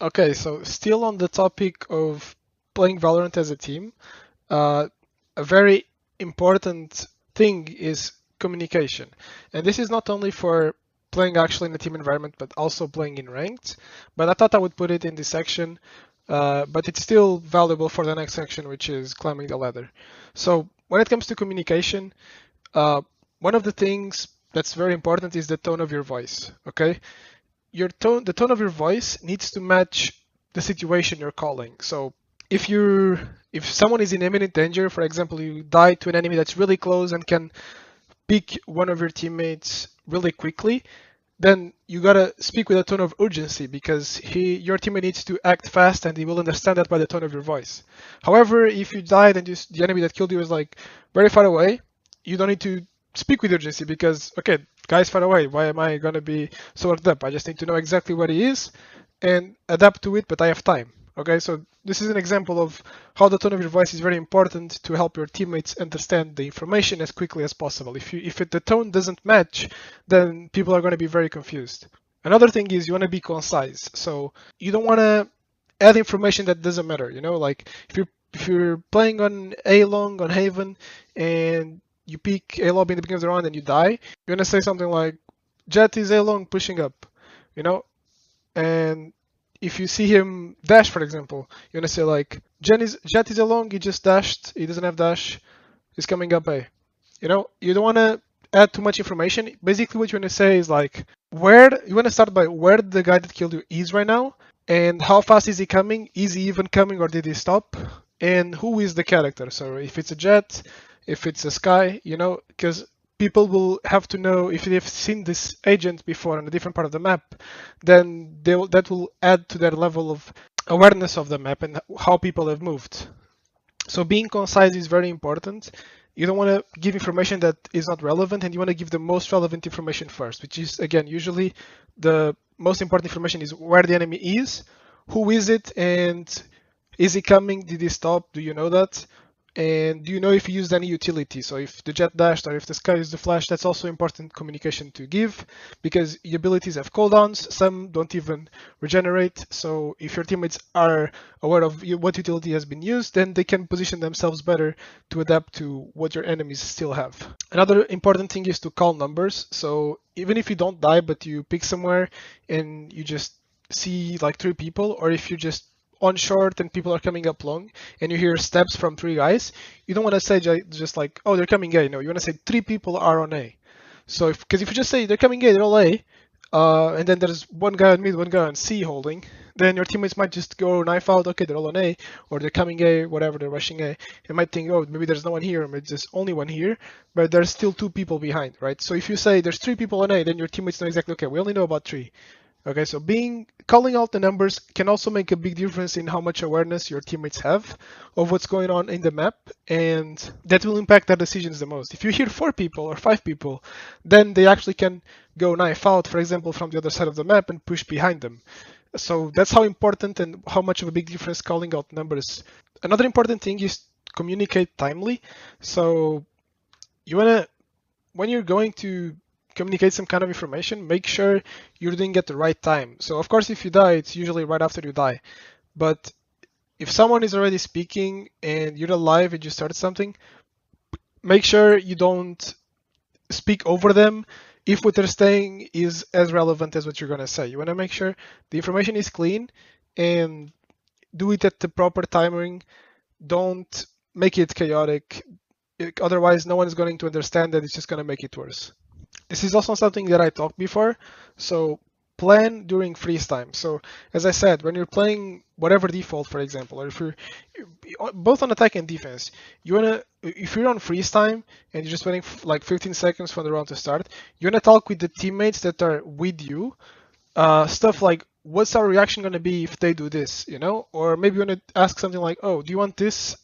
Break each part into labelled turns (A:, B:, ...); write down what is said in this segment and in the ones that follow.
A: Okay, so still on the topic of playing Valorant as a team, uh, a very important thing is communication. And this is not only for playing actually in a team environment, but also playing in ranked. But I thought I would put it in this section, but it's still valuable for the next section, which is climbing the ladder. So when it comes to communication, uh, one of the things that's very important is the tone of your voice. Okay, the tone of your voice needs to match the situation you're calling. So if you if someone is in imminent danger, for example, you die to an enemy that's really close and can pick one of your teammates really quickly, then you gotta speak with a tone of urgency because your teammate needs to act fast and he will understand that by the tone of your voice. However, if you died and the enemy that killed you is like very far away, you don't need to speak with urgency because okay, guy's far away. Why am I gonna be so worked up? I just need to know exactly where he is and adapt to it, but I have time. Okay, so this is an example of how the tone of your voice is very important to help your teammates understand the information as quickly as possible. If the tone doesn't match, then people are going to be very confused. Another thing is you want to be concise. So you don't want to add information that doesn't matter. You know, like if you're playing on A long on Haven and you pick A lobby in the beginning of the round and you die, you're gonna say something like Jet is A long pushing up. You know, and if you see him dash, for example, you're gonna say like Jet is along, he just dashed, he doesn't have dash, he's coming up A. You know, you don't wanna add too much information. Basically what you wanna say is like where you wanna start by where the guy that killed you is right now and how fast is he coming? Is he even coming or did he stop? And who is the character? So if it's a Jet, if it's a Sky, you know, because people will have to know if they've seen this agent before on a different part of the map, then that will add to their level of awareness of the map and how people have moved. So being concise is very important. You don't want to give information that is not relevant, and you want to give the most relevant information first, which is again usually the most important information is where the enemy is, who is it, and is he coming? Did he stop? Do you know that? And do you know if he used any utility? So if the jet dashed or if the sky used the flash, that's also important communication to give because your abilities have cooldowns. Some don't even regenerate. So if your teammates are aware of what utility has been used, then they can position themselves better to adapt to what your enemies still have. Another important thing is to call numbers. So even if you don't die, but you pick somewhere and you just see like three people, or if you just on short and people are coming up long and you hear steps from three guys, you don't want to say just like, oh, they're coming A. No, you want to say three people are on A. So because if you just say they're coming A, they're all A, and then there's one guy on mid, one guy on C holding, then your teammates might just go knife out, okay, they're all on A, or they're coming A, whatever, they're rushing A. You might think, oh, maybe there's no one here, or maybe there's only one here, but there's still two people behind, right? So if you say there's three people on A, then your teammates know exactly, okay, we only know about three. Okay, so calling out the numbers can also make a big difference in how much awareness your teammates have of what's going on in the map, and that will impact their decisions the most. If you hear four people or five people, then they actually can go knife out, for example, from the other side of the map and push behind them. So that's how important and how much of a big difference calling out numbers. Another important thing is communicate timely. So you wanna when you're going to communicate some kind of information, make sure you're doing it at the right time. So of course, if you die, it's usually right after you die. But if someone is already speaking and you're alive and you started something, make sure you don't speak over them if what they're saying is as relevant as what you're going to say. You want to make sure the information is clean and do it at the proper timing. Don't make it chaotic. Otherwise, no one is going to understand that. It's just going to make it worse. This is also something that I talked before. So plan during freeze time. So as I said, when you're playing whatever default, for example, or if you're both on attack and defense, you wanna if you're on freeze time and you're just waiting like 15 seconds for the round to start, you wanna talk with the teammates that are with you. Stuff like what's our reaction going to be if they do this, you know? Or maybe you want to ask something like, oh, do you want this,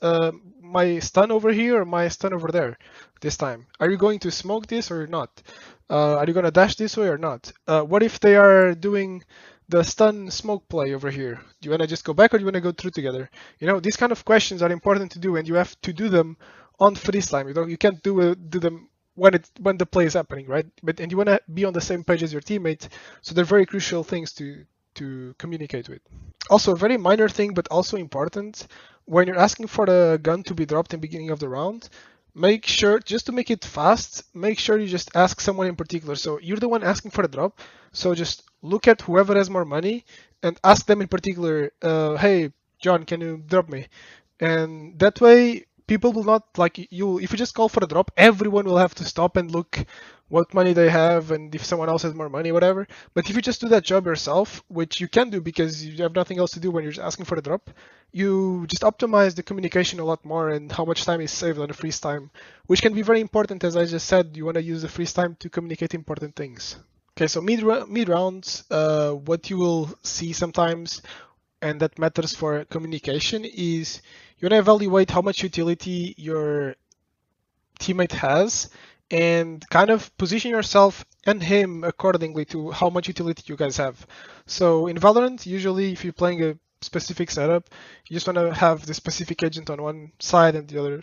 A: my stun over here or my stun over there this time? Are you going to smoke this or not? Are you going to dash this way or not? What if they are doing the stun smoke play over here? Do you want to just go back or do you want to go through together? You know, these kind of questions are important to do and you have to do them on freeze time. You can't do them when the play is happening, right? And you want to be on the same page as your teammate, so they're very crucial things to communicate with. Also, a very minor thing, but also important. When you're asking for the gun to be dropped in the beginning of the round, make sure, just to make it fast, make sure you just ask someone in particular. So you're the one asking for the drop. So just look at whoever has more money and ask them in particular, hey, John, can you drop me? And that way, people will not like you. If you just call for a drop, everyone will have to stop and look what money they have and if someone else has more money, whatever. But if you just do that job yourself, which you can do because you have nothing else to do when you're just asking for the drop, you just optimize the communication a lot more and how much time is saved on the freeze time, which can be very important. As I just said, you want to use the freeze time to communicate important things. Okay, so mid rounds, what you will see sometimes, and that matters for communication, is you want to evaluate how much utility your teammate has and kind of position yourself and him accordingly to how much utility you guys have. So in Valorant, usually if you're playing a specific setup, you just want to have the specific agent on one side and the other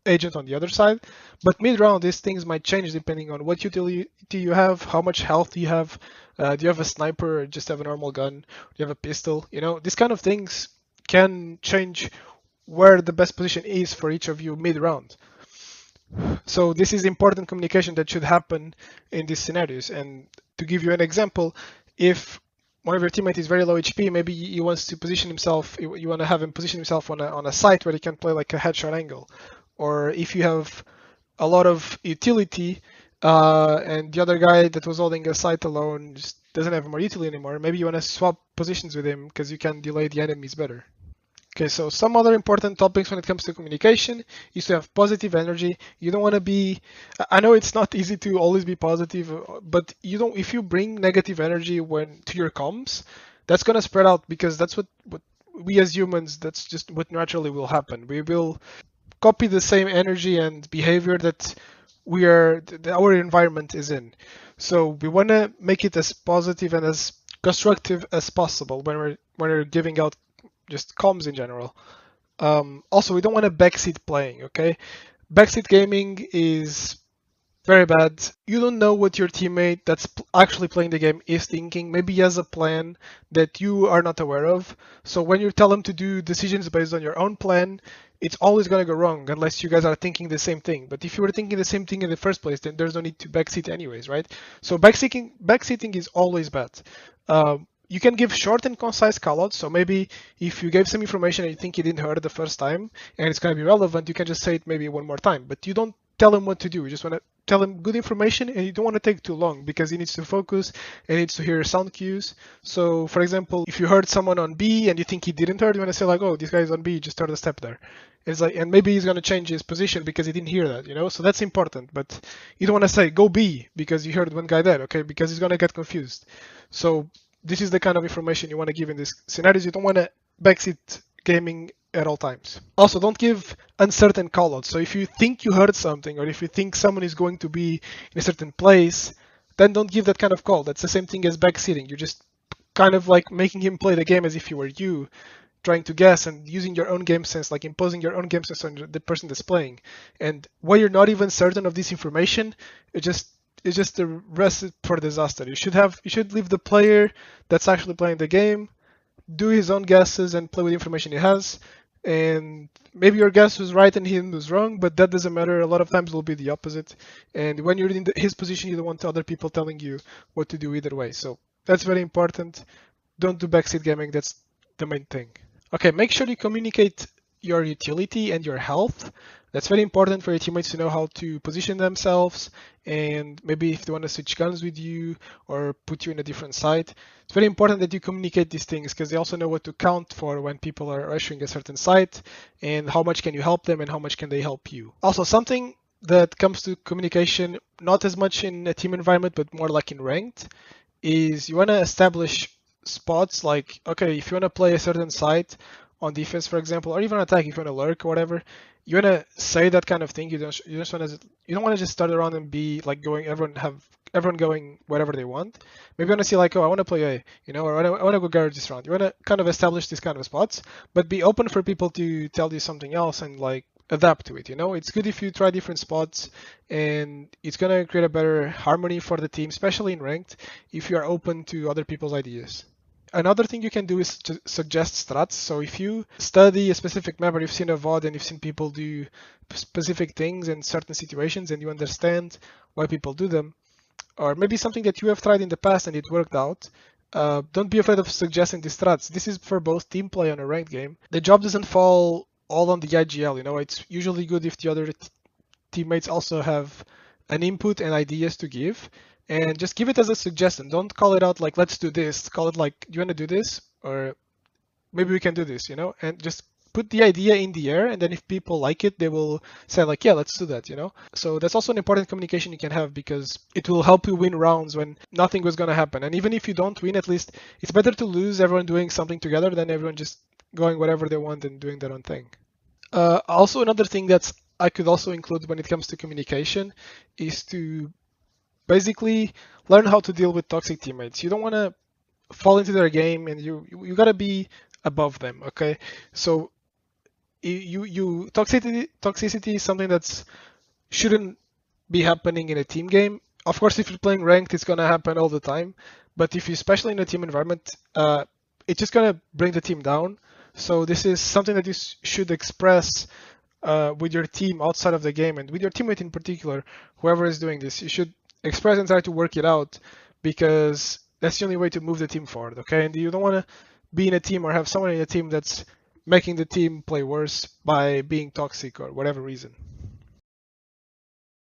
A: agent on the other side. But mid-round, these things might change depending on what utility you have, how much health you have. Do you have a sniper or just have a normal gun? Do you have a pistol? You know, these kind of things can change where the best position is for each of you mid-round. So this is important communication that should happen in these scenarios. And to give you an example, if one of your teammates is very low HP, maybe he wants to position himself, you want to have him position himself on a site where he can play like a headshot angle. Or if you have a lot of utility and the other guy that was holding a site alone just doesn't have more utility anymore, maybe you want to swap positions with him because you can delay the enemies better. Okay, so some other important topics when it comes to communication is to have positive energy. You don't want to be, I know it's not easy to always be positive, but you don't, if you bring negative energy when to your comms, that's going to spread out because that's what we as humans, that's just what naturally will happen. We will copy the same energy and behavior that our environment is in. So we want to make it as positive and as constructive as possible when we're giving out just comms in general. Also, we don't want to backseat playing, okay? Backseat gaming is very bad. You don't know what your teammate that's actually playing the game is thinking. Maybe he has a plan that you are not aware of. So when you tell him to do decisions based on your own plan, it's always going to go wrong unless you guys are thinking the same thing. But if you were thinking the same thing in the first place, then there's no need to backseat anyways, right? So backseating is always bad. You can give short and concise callouts. So maybe if you gave some information and you think he didn't hear it the first time and it's going to be relevant, you can just say it maybe one more time. But you don't tell him what to do. You just want to tell him good information and you don't want to take too long because he needs to focus and needs to hear sound cues. So for example, if you heard someone on B and you think he didn't hear it, you want to say like, oh, this guy is on B, just start a step there. It's like, and maybe he's going to change his position because he didn't hear that, you know? So that's important, but you don't want to say go B because you heard one guy there, okay? Because he's going to get confused. So this is the kind of information you want to give in these scenarios. You don't want to backseat gaming at all times. Also, don't give uncertain callouts. So if you think you heard something or if you think someone is going to be in a certain place, then don't give that kind of call. That's the same thing as backseating. You're just kind of like making him play the game as if you were you, trying to guess and using your own game sense, like imposing your own game sense on the person that's playing. And when you're not even certain of this information, it's just a recipe for disaster. You should leave the player that's actually playing the game do his own guesses and play with the information he has. And maybe your guess was right and he was wrong, but that doesn't matter. A lot of times it will be the opposite. And when you're in his position, you don't want other people telling you what to do either way. So that's very important. Don't do backseat gaming. That's the main thing. Okay, make sure you communicate your utility and your health. That's very important for your teammates to know how to position themselves and maybe if they want to switch guns with you or put you in a different site. It's very important that you communicate these things because they also know what to count for when people are rushing a certain site and how much can you help them and how much can they help you. Also, something that comes to communication, not as much in a team environment, but more like in ranked, is you want to establish spots like, okay, if you want to play a certain site on defense, for example, or even attack, if you want to lurk or whatever, you want to say that kind of thing. You don't want to just start around and be like going everyone going wherever they want. Maybe you want to see like, oh, I want to play A, you know, or I want to go garage this round. You want to kind of establish these kind of spots, but be open for people to tell you something else and like adapt to it. You know, it's good if you try different spots, and it's gonna create a better harmony for the team, especially in ranked, if you are open to other people's ideas. Another thing you can do is to suggest strats. So if you study a specific map or you've seen a VOD and you've seen people do specific things in certain situations and you understand why people do them, or maybe something that you have tried in the past and it worked out, don't be afraid of suggesting the strats. This is for both team play and a ranked game. The job doesn't fall all on the IGL, you know, it's usually good if the other teammates also have an input and ideas to give, and just give it as a suggestion. Don't call it out like, let's do this. Call it like, do you want to do this? Or maybe we can do this, you know, and just put the idea in the air, and then if people like it, they will say like, yeah, let's do that, you know. So that's also an important communication you can have, because it will help you win rounds when nothing was going to happen. And even if you don't win, at least it's better to lose everyone doing something together than everyone just going whatever they want and doing their own thing. Also, another thing that I could also include when it comes to communication is to basically learn how to deal with toxic teammates. You don't want to fall into their game, and you gotta be above them. Okay, so you toxicity is something that's shouldn't be happening in a team game. Of course, if you're playing ranked, it's gonna happen all the time. But if you, especially in a team environment, it's just gonna bring the team down. So this is something that you should express with your team outside of the game, and with your teammate in particular, whoever is doing this. You should express and try to work it out, because that's the only way to move the team forward. Okay, and you don't want to be in a team or have someone in a team that's making the team play worse by being toxic or whatever reason.